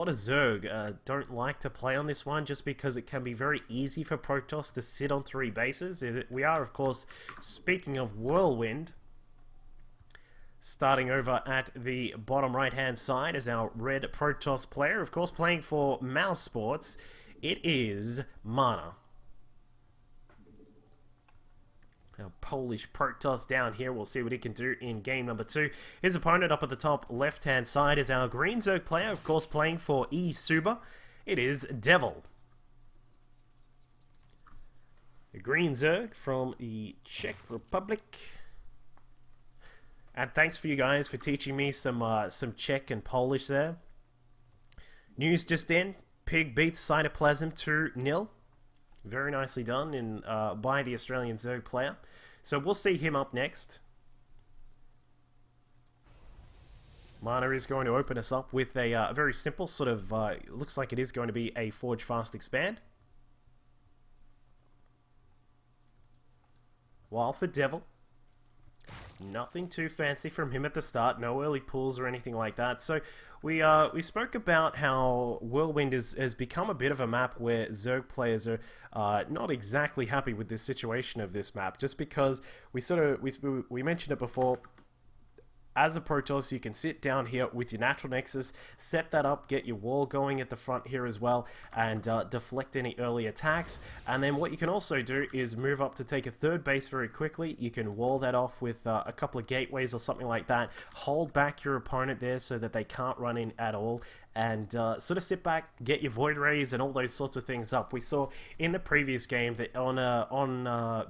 A lot of Zerg don't like to play on this one just because it can be very easy for Protoss to sit on three bases. We are, of course, speaking of Whirlwind, starting over at the bottom right-hand side as our red Protoss player, of course, playing for Mouse Sports. It is Mana. Our Polish Protoss down here. We'll see what he can do in game number 2. His opponent up at the top left-hand side is our Green Zerg player, of course, playing for eSuba. It is Devil. The Green Zerg from the Czech Republic. And thanks for you guys for teaching me some Czech and Polish there. News just in. Pig beats Cytoplasm 2-0. Very nicely done by the Australian Zerg player. So we'll see him up next. Mana is going to open us up with a very simple sort of, looks like it is going to be a Forge Fast Expand. While for Devil, nothing too fancy from him at the start, no early pulls or anything like that. So we spoke about how Whirlwind has become a bit of a map where Zerg players are not exactly happy with this situation of this map, just because we mentioned it before. As a Protoss, you can sit down here with your Natural Nexus, set that up, get your wall going at the front here as well, and deflect any early attacks. And then what you can also do is move up to take a third base very quickly. You can wall that off with a couple of gateways or something like that. Hold back your opponent there so that they can't run in at all. And sort of sit back, get your Void Rays and all those sorts of things up. We saw in the previous game that on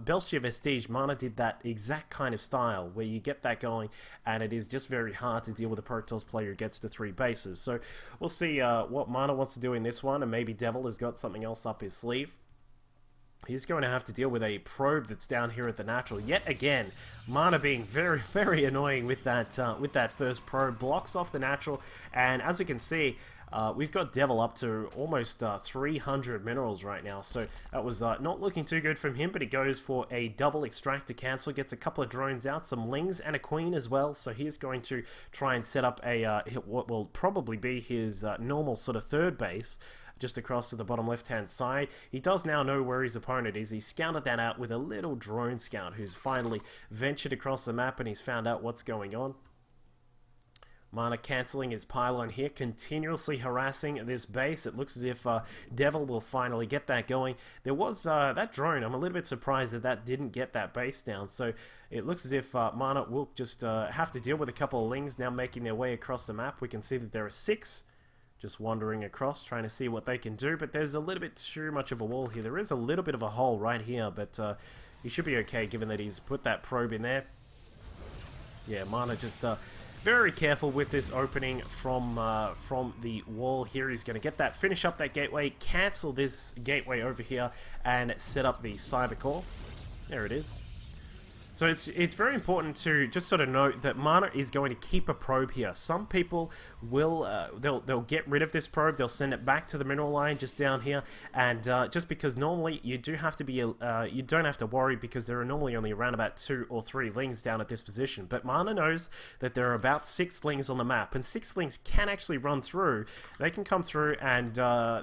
Belshir Vestige, Mana did that exact kind of style where you get that going, and it is just very hard to deal with a Protoss player who gets to 3 bases. So we'll see what Mana wants to do in this one, and maybe Devil has got something else up his sleeve. He's going to have to deal with a probe that's down here at the natural. Yet again, Mana being very, very annoying with that first probe. Blocks off the natural, and as you can see, we've got Devil up to almost 300 minerals right now. So that was not looking too good from him, but he goes for a double extract to cancel. Gets a couple of drones out, some lings and a queen as well. So he's going to try and set up a what will probably be his normal sort of third base, just across to the bottom left-hand side. He does now know where his opponent is. He scouted that out with a little drone scout who's finally ventured across the map and he's found out what's going on. Mana cancelling his pylon here, continuously harassing this base. It looks as if Devil will finally get that going. There was that drone. I'm a little bit surprised that that didn't get that base down. So it looks as if Mana will just have to deal with a couple of lings now making their way across the map. We can see that there are 6. Just wandering across, trying to see what they can do, but there's a little bit too much of a wall here. There is a little bit of a hole right here, but he should be okay given that he's put that probe in there. Yeah, Mana just very careful with this opening from the wall here. He's going to get that, finish up that gateway, cancel this gateway over here, and set up the cyber core. There it is. So it's very important to just sort of note that Mana is going to keep a probe here. Some people will they'll get rid of this probe. They'll send it back to the mineral line just down here, and just because normally you do have to be you don't have to worry because there are normally only around about 2 or 3 lings down at this position. But Mana knows that there are about 6 lings on the map, and 6 lings can actually run through. They can come through and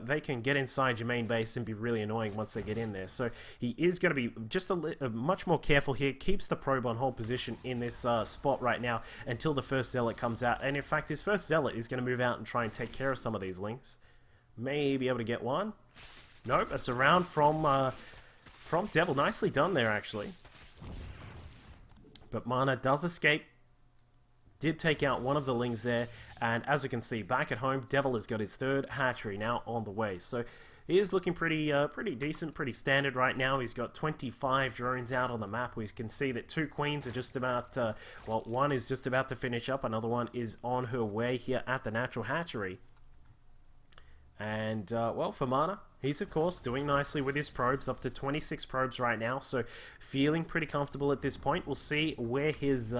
they can get inside your main base and be really annoying once they get in there. So he is going to be just much more careful here. Keeps the probe on hold position in this spot right now until the first zealot comes out, and in fact his first zealot is going to move out and try and take care of some of these links. May be able to get one. Nope, a surround from Devil. Nicely done there actually, but Mana does escape. Did take out one of the lings there, and as you can see back at home, Devil has got his 3rd hatchery now on the way. So he is looking pretty decent, pretty standard right now. He's got 25 drones out on the map. We can see that 2 queens are just about, well, one is just about to finish up. Another one is on her way here at the natural hatchery. And, well, for Mana, he's, of course, doing nicely with his probes, up to 26 probes right now, so feeling pretty comfortable at this point. We'll see where his,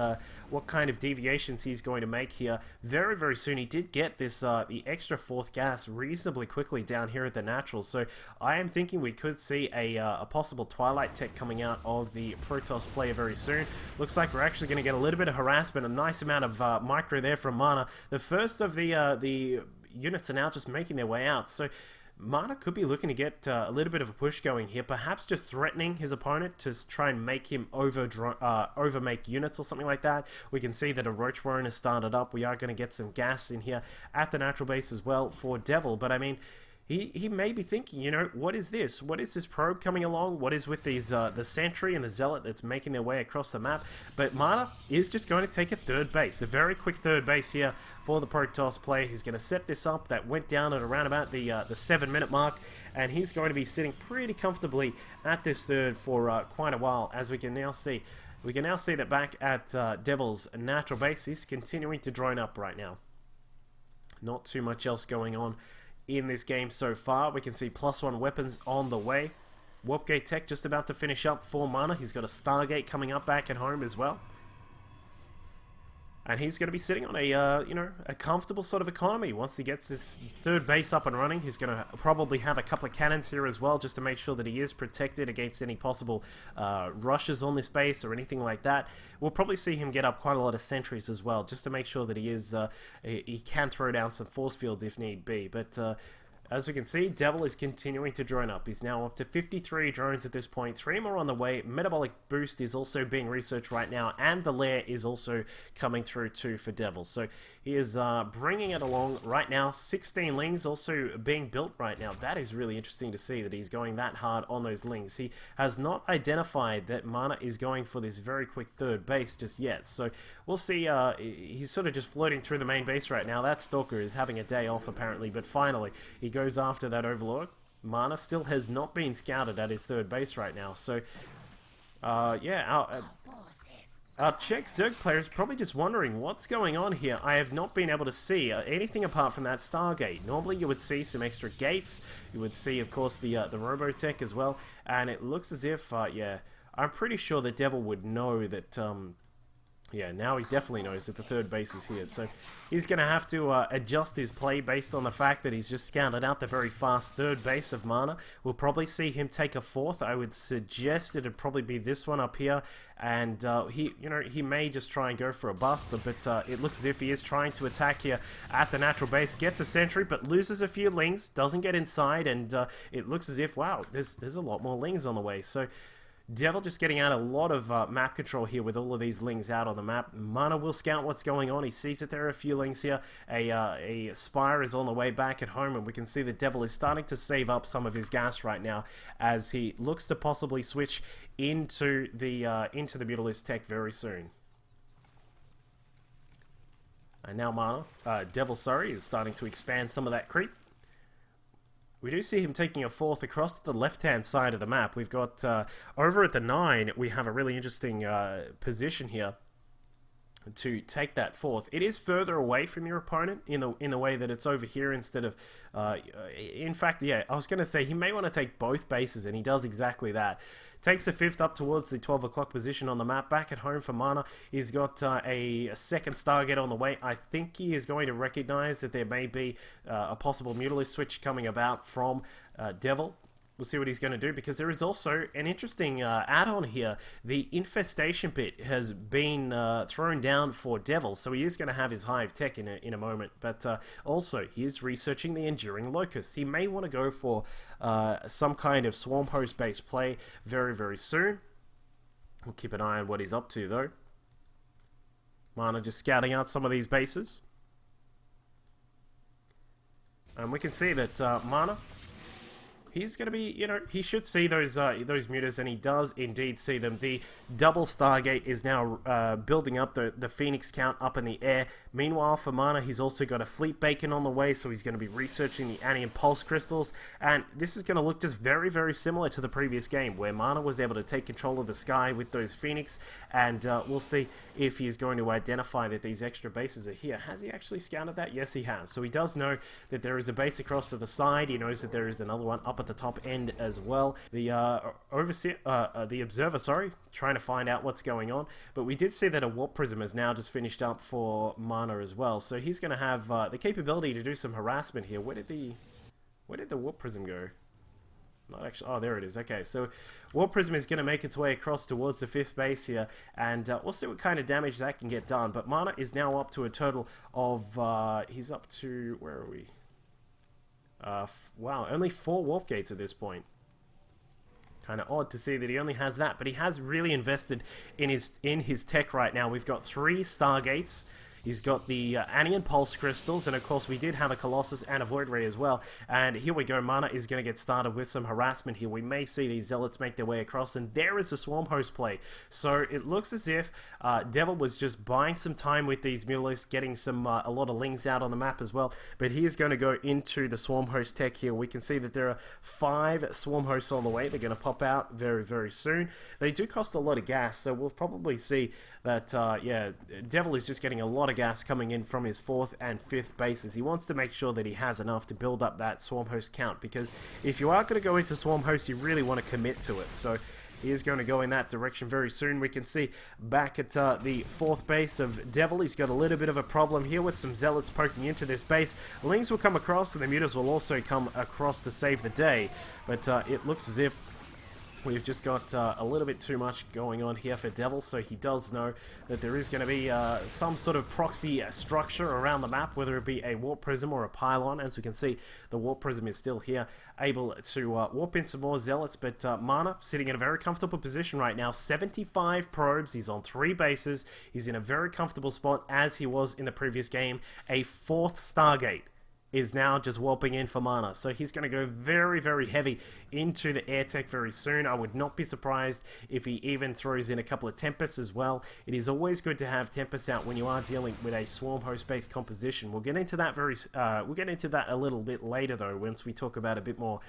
what kind of deviations he's going to make here very, very soon. He did get this, the extra 4th gas reasonably quickly down here at the natural, so I am thinking we could see a possible Twilight tech coming out of the Protoss player very soon. Looks like we're actually going to get a little bit of harassment, a nice amount of micro there from Mana. The first of the units are now just making their way out. So Mana could be looking to get a little bit of a push going here, perhaps just threatening his opponent to try and make him over-make units or something like that. We can see that a Roach Warren has started up. We are going to get some gas in here at the natural base as well for Devil, but I mean, he may be thinking, you know, what is this? What is this probe coming along? What is with these the Sentry and the Zealot that's making their way across the map? But Mana is just going to take a third base, a very quick third base here for the Protoss player. He's going to set this up. That went down at around about the 7-minute mark, and he's going to be sitting pretty comfortably at this third for quite a while, as we can now see. We can now see that back at Devil's natural base, he's continuing to drone up right now. Not too much else going on in this game so far. We can see +1 weapons on the way. Warpgate Tech just about to finish up for Mana. He's got a Stargate coming up back at home as well. And he's going to be sitting on a, you know, a comfortable sort of economy. Once he gets this third base up and running, he's going to probably have a couple of cannons here as well, just to make sure that he is protected against any possible rushes on this base or anything like that. We'll probably see him get up quite a lot of sentries as well, just to make sure that he is, he can throw down some force fields if need be. But as we can see, Devil is continuing to drone up. He's now up to 53 drones at this point, 3 more on the way. Metabolic Boost is also being researched right now, and the Lair is also coming through too for Devil. So he is bringing it along right now. 16 Lings also being built right now. That is really interesting to see that he's going that hard on those Lings. He has not identified that Mana is going for this very quick third base just yet. So we'll see. He's sort of just floating through the main base right now. That Stalker is having a day off apparently, but finally he goes after that Overlord. Mana still has not been scouted at his third base right now, so yeah, our Czech Zerg player is probably just wondering what's going on here. I have not been able to see anything apart from that Stargate. Normally you would see some extra gates, you would see of course the Robotech as well, and it looks as if, yeah, I'm pretty sure the Devil would know that, yeah, now he definitely knows that the third base is here, so he's going to have to adjust his play based on the fact that he's just scouted out the very fast third base of Mana. We'll probably see him take a fourth. I would suggest it'd probably be this one up here, and he may just try and go for a buster, but it looks as if he is trying to attack here at the natural base. Gets a sentry, but loses a few Lings, doesn't get inside, and it looks as if, wow, there's a lot more Lings on the way. So Devil just getting out a lot of map control here with all of these Lings out on the map. Mana will scout what's going on. He sees that there are a few Lings here. A Spire is on the way back at home, and we can see the Devil is starting to save up some of his gas right now as he looks to possibly switch into the Mutalisk Tech very soon. And now Mana, Devil, sorry, is starting to expand some of that creep. We do see him taking a fourth across the left-hand side of the map. We've got, over at the 9, we have a really interesting position here to take that fourth. It is further away from your opponent in the way that it's over here instead of, in fact, yeah, I was going to say he may want to take both bases, and he does exactly that. Takes a fifth up towards the 12 o'clock position on the map. Back at home for Mana, he's got a second Stargate on the way. I think he is going to recognize that there may be a possible Mutalisk switch coming about from Devil. We'll see what he's going to do, because there is also an interesting add-on here. The Infestation Pit has been thrown down for Devil, so he is going to have his Hive Tech in a moment. But also, he is researching the Enduring Locust. He may want to go for some kind of Swarm Host-based play very, very soon. We'll keep an eye on what he's up to, though. Mana just scouting out some of these bases. And we can see that Mana, he's going to be, you know, he should see those mutas, and he does indeed see them. The double Stargate is now building up the Phoenix count up in the air. Meanwhile, for Mana, he's also got a Fleet Beacon on the way, so he's going to be researching the Anion Pulse Crystals, and this is going to look just very, very similar to the previous game, where Mana was able to take control of the sky with those Phoenix, and we'll see if he is going to identify that these extra bases are here. Has he actually scouted that? Yes, he has. So he does know that there is a base across to the side. He knows that there is another one up at the top end as well. The the Observer, sorry, trying to find out what's going on. But we did see that a Warp Prism has now just finished up for Mana as well. So he's going to have the capability to do some harassment here. Where did the Warp Prism go? Not actually. Oh, there it is. Okay, so Warp Prism is going to make its way across towards the 5th base here, and we'll see what kind of damage that can get done. But Mana is now up to a total of, he's up to, where are we? Wow, only 4 warp gates at this point. Kind of odd to see that he only has that, but he has really invested in his tech right now. We've got 3 Stargates. He's got the Anion Pulse Crystals, and of course we did have a Colossus and a Void Ray as well. And here we go, Mana is going to get started with some harassment here. We may see these Zealots make their way across, and there is a Swarm Host play. So it looks as if Devil was just buying some time with these Mulists, getting some a lot of Lings out on the map as well. But he is going to go into the Swarm Host tech here. We can see that there are 5 Swarm Hosts on the way. They're going to pop out very, very soon. They do cost a lot of gas, so we'll probably see that, yeah, Devil is just getting a lot of gas coming in from his 4th and 5th bases. He wants to make sure that he has enough to build up that Swarm Host count, because if you are going to go into Swarm Host, you really want to commit to it. So he is going to go in that direction very soon. We can see back at the 4th base of Devil, he's got a little bit of a problem here with some Zealots poking into this base. Lings will come across, and the Mutas will also come across to save the day. But it looks as if we've just got a little bit too much going on here for Devil, so he does know that there is going to be some sort of proxy structure around the map, whether it be a Warp Prism or a Pylon. As we can see, the Warp Prism is still here, able to warp in some more Zealots, but Mana sitting in a very comfortable position right now. 75 probes, he's on 3 bases, he's in a very comfortable spot as he was in the previous game. A 4th Stargate is now just warping in for Mana. So he's going to go very, very heavy into the air tech very soon. I would not be surprised if he even throws in a couple of Tempests as well. It is always good to have Tempests out when you are dealing with a Swarm Host-based composition. We'll get into that we'll get into that a little bit later though, once we talk about a bit more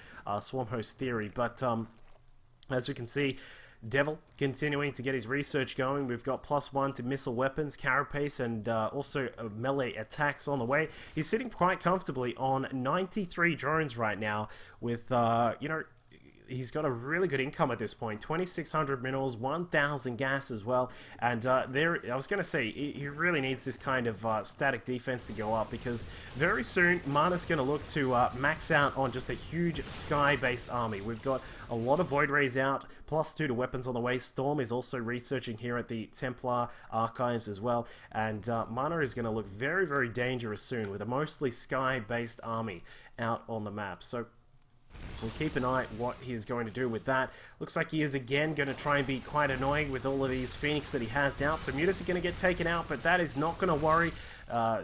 Swarm Host theory. But as we can see, Devil continuing to get his research going. We've got +1 to missile weapons, carapace, and also melee attacks on the way. He's sitting quite comfortably on 93 drones right now with, you know, he's got a really good income at this point. 2,600 minerals, 1,000 gas as well. And there, I was going to say, he really needs this kind of static defense to go up, because very soon, Mana's going to look to max out on just a huge sky-based army. We've got a lot of Void Rays out, +2 to weapons on the way. Storm is also researching here at the Templar Archives as well. And Mana is going to look very, very dangerous soon with a mostly sky-based army out on the map. So we'll keep an eye what he is going to do with that. Looks like he is again going to try and be quite annoying with all of these Phoenix that he has out. The Mutas are going to get taken out, but that is not going to worry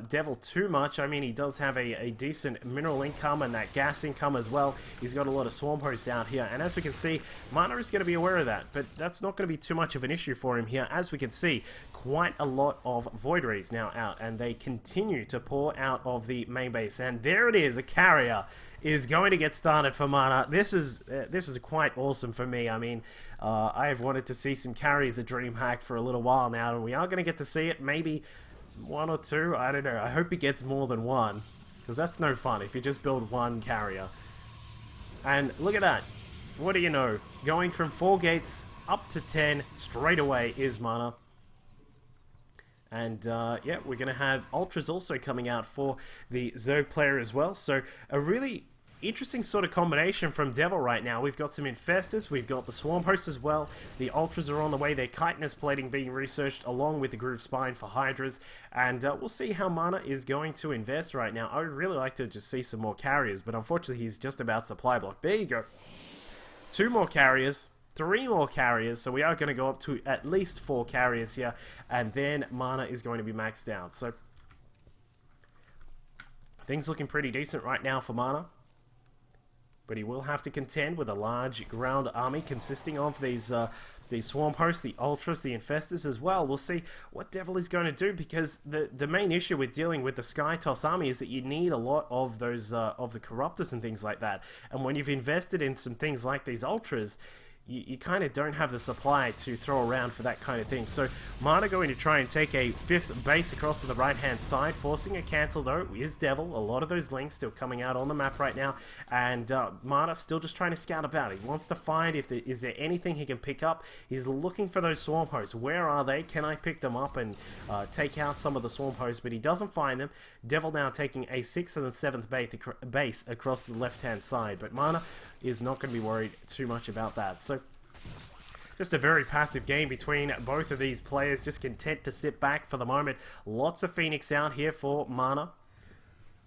Devil too much. I mean, he does have a decent mineral income and that gas income as well. He's got a lot of Swarm Hosts out here, and as we can see, Mana is going to be aware of that, but that's not going to be too much of an issue for him here. As we can see, quite a lot of Void Rays now out, and they continue to pour out of the main base, and there it is, a carrier is going to get started for Mana. This is quite awesome for me. I mean, I have wanted to see some carriers at Dreamhack for a little while now, and we are going to get to see it. Maybe 1 or 2, I don't know. I hope he gets more than 1, because that's no fun if you just build 1 carrier. And look at that. What do you know? Going from 4 gates up to 10 straight away is Mana. And yeah, we're going to have Ultras also coming out for the Zerg player as well. So a really interesting sort of combination from Devil right now. We've got some Infestors, we've got the Swarm Hosts as well. The Ultras are on the way, their chitinous plating being researched along with the Groove Spine for Hydras. And we'll see how Mana is going to invest right now. I would really like to just see some more carriers, but unfortunately he's just about supply block. There you go. 2 more carriers. 3 more carriers, so we are going to go up to at least 4 carriers here, and then Mana is going to be maxed out. So things looking pretty decent right now for Mana, but he will have to contend with a large ground army consisting of these Swarm Hosts, the Ultras, the Infestors as well. We'll see what Devil is going to do, because the main issue with dealing with the Sky Toss army is that you need a lot of those of the Corruptors and things like that, and when you've invested in some things like these Ultras, you kind of don't have the supply to throw around for that kind of thing. So Mana going to try and take a 5th base across to the right-hand side, forcing a cancel though is Devil. A lot of those links still coming out on the map right now, and Mana still just trying to scout about. He wants to find if is there anything he can pick up. He's looking for those Swarm Hosts. Where are they? Can I pick them up and take out some of the Swarm Hosts? But he doesn't find them. Devil now taking a 6th and 7th base across the left-hand side, but Mana is not going to be worried too much about that. So just a very passive game between both of these players, just content to sit back for the moment. Lots of Phoenix out here for Mana.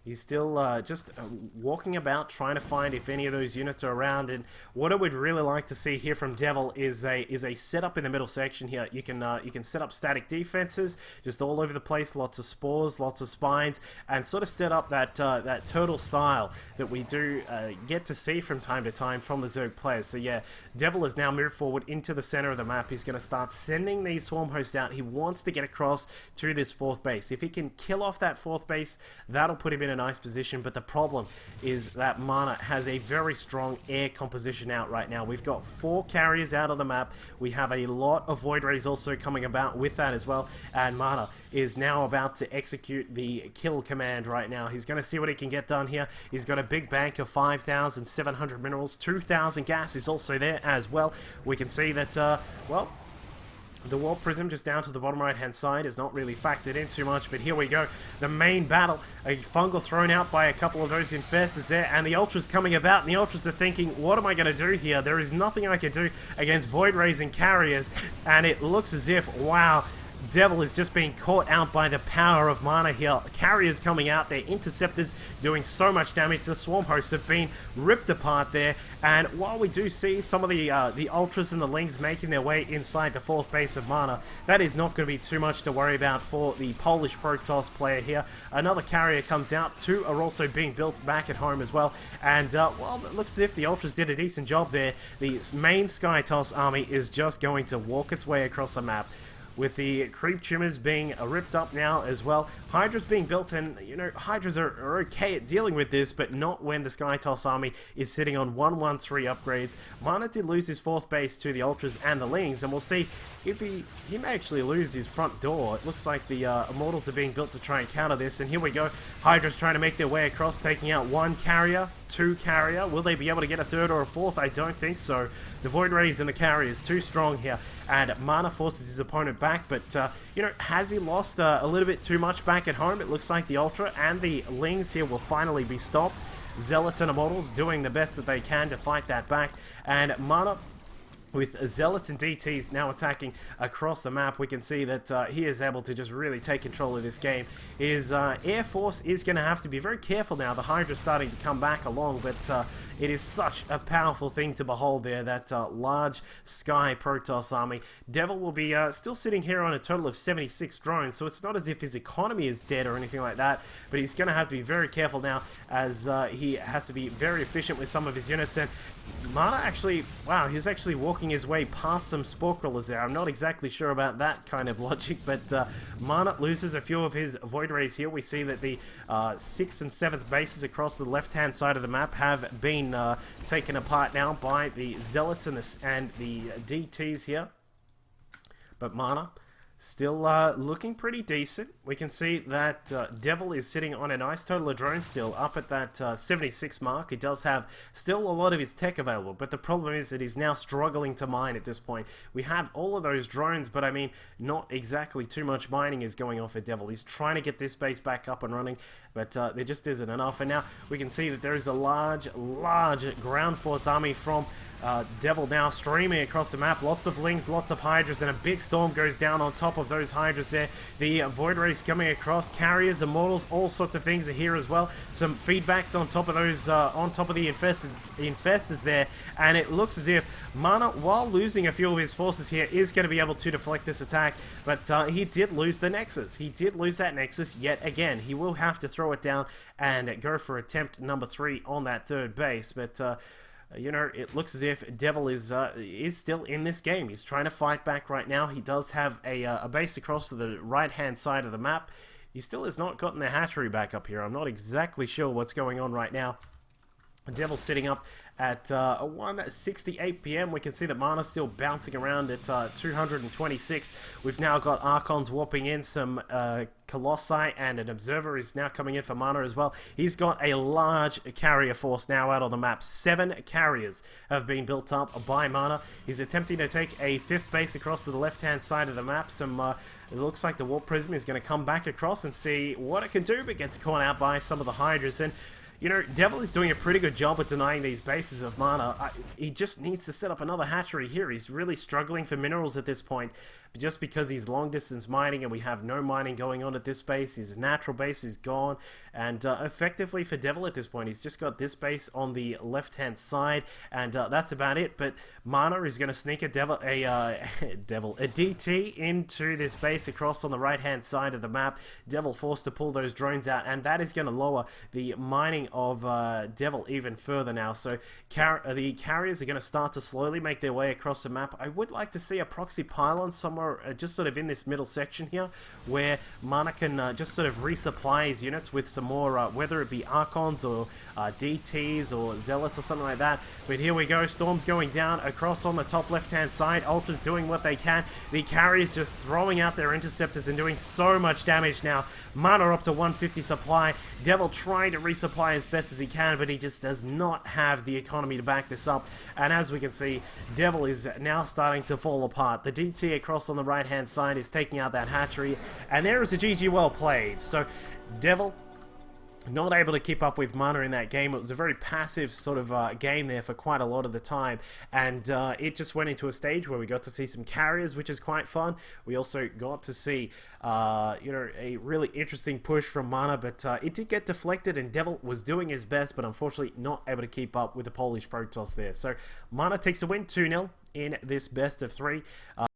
He's still just walking about, trying to find if any of those units are around. And what I would really like to see here from Devil is a setup in the middle section here. You can set up static defenses just all over the place, lots of spores, lots of spines, and sort of set up that that turtle style that we do get to see from time to time from the Zerg players. So yeah, Devil has now moved forward into the center of the map. He's going to start sending these swarm hosts out. He wants to get across to this 4th base. If he can kill off that 4th base, that'll put him in a nice position. But the problem is that Mana has a very strong air composition out right now. We've got 4 carriers out of the map. We have a lot of Void Rays also coming about with that as well, and Mana is now about to execute the kill command right now. He's going to see what he can get done here. He's got a big bank of 5,700 minerals. 2,000 gas is also there as well. We can see that well, the Warp Prism just down to the bottom right hand side is not really factored in too much, but here we go. The main battle, a fungal thrown out by a couple of those infestors there, and the Ultras coming about, and the Ultras are thinking, what am I going to do here? There is nothing I can do against Void Rays and carriers, and it looks as if, wow, Devil is just being caught out by the power of Mana here. Carriers coming out there, interceptors doing so much damage. The swarm hosts have been ripped apart there, and while we do see some of the Ultras and the Lings making their way inside the 4th base of Mana, that is not going to be too much to worry about for the Polish Protoss player here. Another carrier comes out. 2 are also being built back at home as well, and well, it looks as if the Ultras did a decent job there. The main Skytoss army is just going to walk its way across the map, with the creep tumors being ripped up now as well. Hydras being built, and you know, Hydras are okay at dealing with this, but not when the Skytoss army is sitting on 113 upgrades. Mana did lose his 4th base to the Ultras and the Lings, and we'll see if he may actually lose his front door. It looks like the Immortals are being built to try and counter this, and here we go. Hydra's trying to make their way across, taking out 1 carrier, 2 carrier. Will they be able to get a 3rd or a 4th? I don't think so. The Void Rays and the carriers too strong here, and Mana forces his opponent back, but you know, has he lost a little bit too much back at home? It looks like the Ultra and the Lings here will finally be stopped. Zealots and Immortals doing the best that they can to fight that back, and Mana, with Zealots and DTs now attacking across the map, we can see that he is able to just really take control of this game. His Air Force is going to have to be very careful now. The Hydra's starting to come back along, but it is such a powerful thing to behold there, that large Sky Protoss army. Devil will be still sitting here on a total of 76 drones, so it's not as if his economy is dead or anything like that, but he's going to have to be very careful now, as he has to be very efficient with some of his units. And Mana actually, wow, he's actually walking his way past some Spore Crawlers there. I'm not exactly sure about that kind of logic, but Mana loses a few of his Void Rays here. We see that the 6th and 7th bases across the left-hand side of the map have been taken apart now by the Zealots and the DTs here. But Mana still looking pretty decent. We can see that Devil is sitting on a nice total of drones still, up at that 76 mark. He does have still a lot of his tech available, but the problem is that he's now struggling to mine at this point. We have all of those drones, but I mean, not exactly too much mining is going on for Devil. He's trying to get this base back up and running, but there just isn't enough. And now we can see that there is a large ground force army from Devil now streaming across the map. Lots of Lings, lots of Hydras, and a big storm goes down on top of those Hydras there. The Void Rays coming across, carriers, Immortals, all sorts of things are here as well. Some feedbacks on top of those, on top of the infestors there, and it looks as if Mana, while losing a few of his forces here, is going to be able to deflect this attack, but he did lose the Nexus. He did lose that Nexus yet again. He will have to throw it down and go for attempt number 3 on that 3rd base, but you know, it looks as if Devil is still in this game. He's trying to fight back right now. He does have a base across to the right-hand side of the map. He still has not gotten the hatchery back up here. I'm not exactly sure what's going on right now. Devil sitting up at 1:68 PM. We can see that Mana's still bouncing around at 226. We've now got Archons warping in, some Colossi, and an Observer is now coming in for Mana as well. He's got a large carrier force now out on the map. 7 carriers have been built up by Mana. He's attempting to take a 5th base across to the left-hand side of the map. It looks like the Warp Prism is going to come back across and see what it can do, but gets caught out by some of the Hydras. And you know, Devil is doing a pretty good job at denying these bases of mana. He just needs to set up another hatchery here. He's really struggling for minerals at this point, just because he's long distance mining and we have no mining going on at this base. His natural base is gone, and effectively for Devil at this point, he's just got this base on the left hand side, and that's about it. But Mana is going to sneak a DT into this base across on the right hand side of the map. Devil forced to pull those drones out, and that is going to lower the mining of Devil even further now. So the carriers are going to start to slowly make their way across the map. I would like to see a proxy pylon somewhere just sort of in this middle section here, where Mana can just sort of resupply his units with some more, whether it be Archons or DTs or Zealots or something like that. But here we go, Storm's going down across on the top left hand side. Ultra's doing what they can. The carriers just throwing out their interceptors and doing so much damage now. Mana up to 150 supply. Devil trying to resupply as best as he can, but he just does not have the economy to back this up. And as we can see, Devil is now starting to fall apart. The DT across on the right hand side is taking out that hatchery, and there is a GG well played. So Devil not able to keep up with Mana in that game. It was a very passive sort of game there for quite a lot of the time, and it just went into a stage where we got to see some carriers, which is quite fun. We also got to see you know, a really interesting push from Mana, but it did get deflected, and Devil was doing his best, but unfortunately not able to keep up with the Polish Protoss there. So Mana takes a win 2-0 in this best of 3.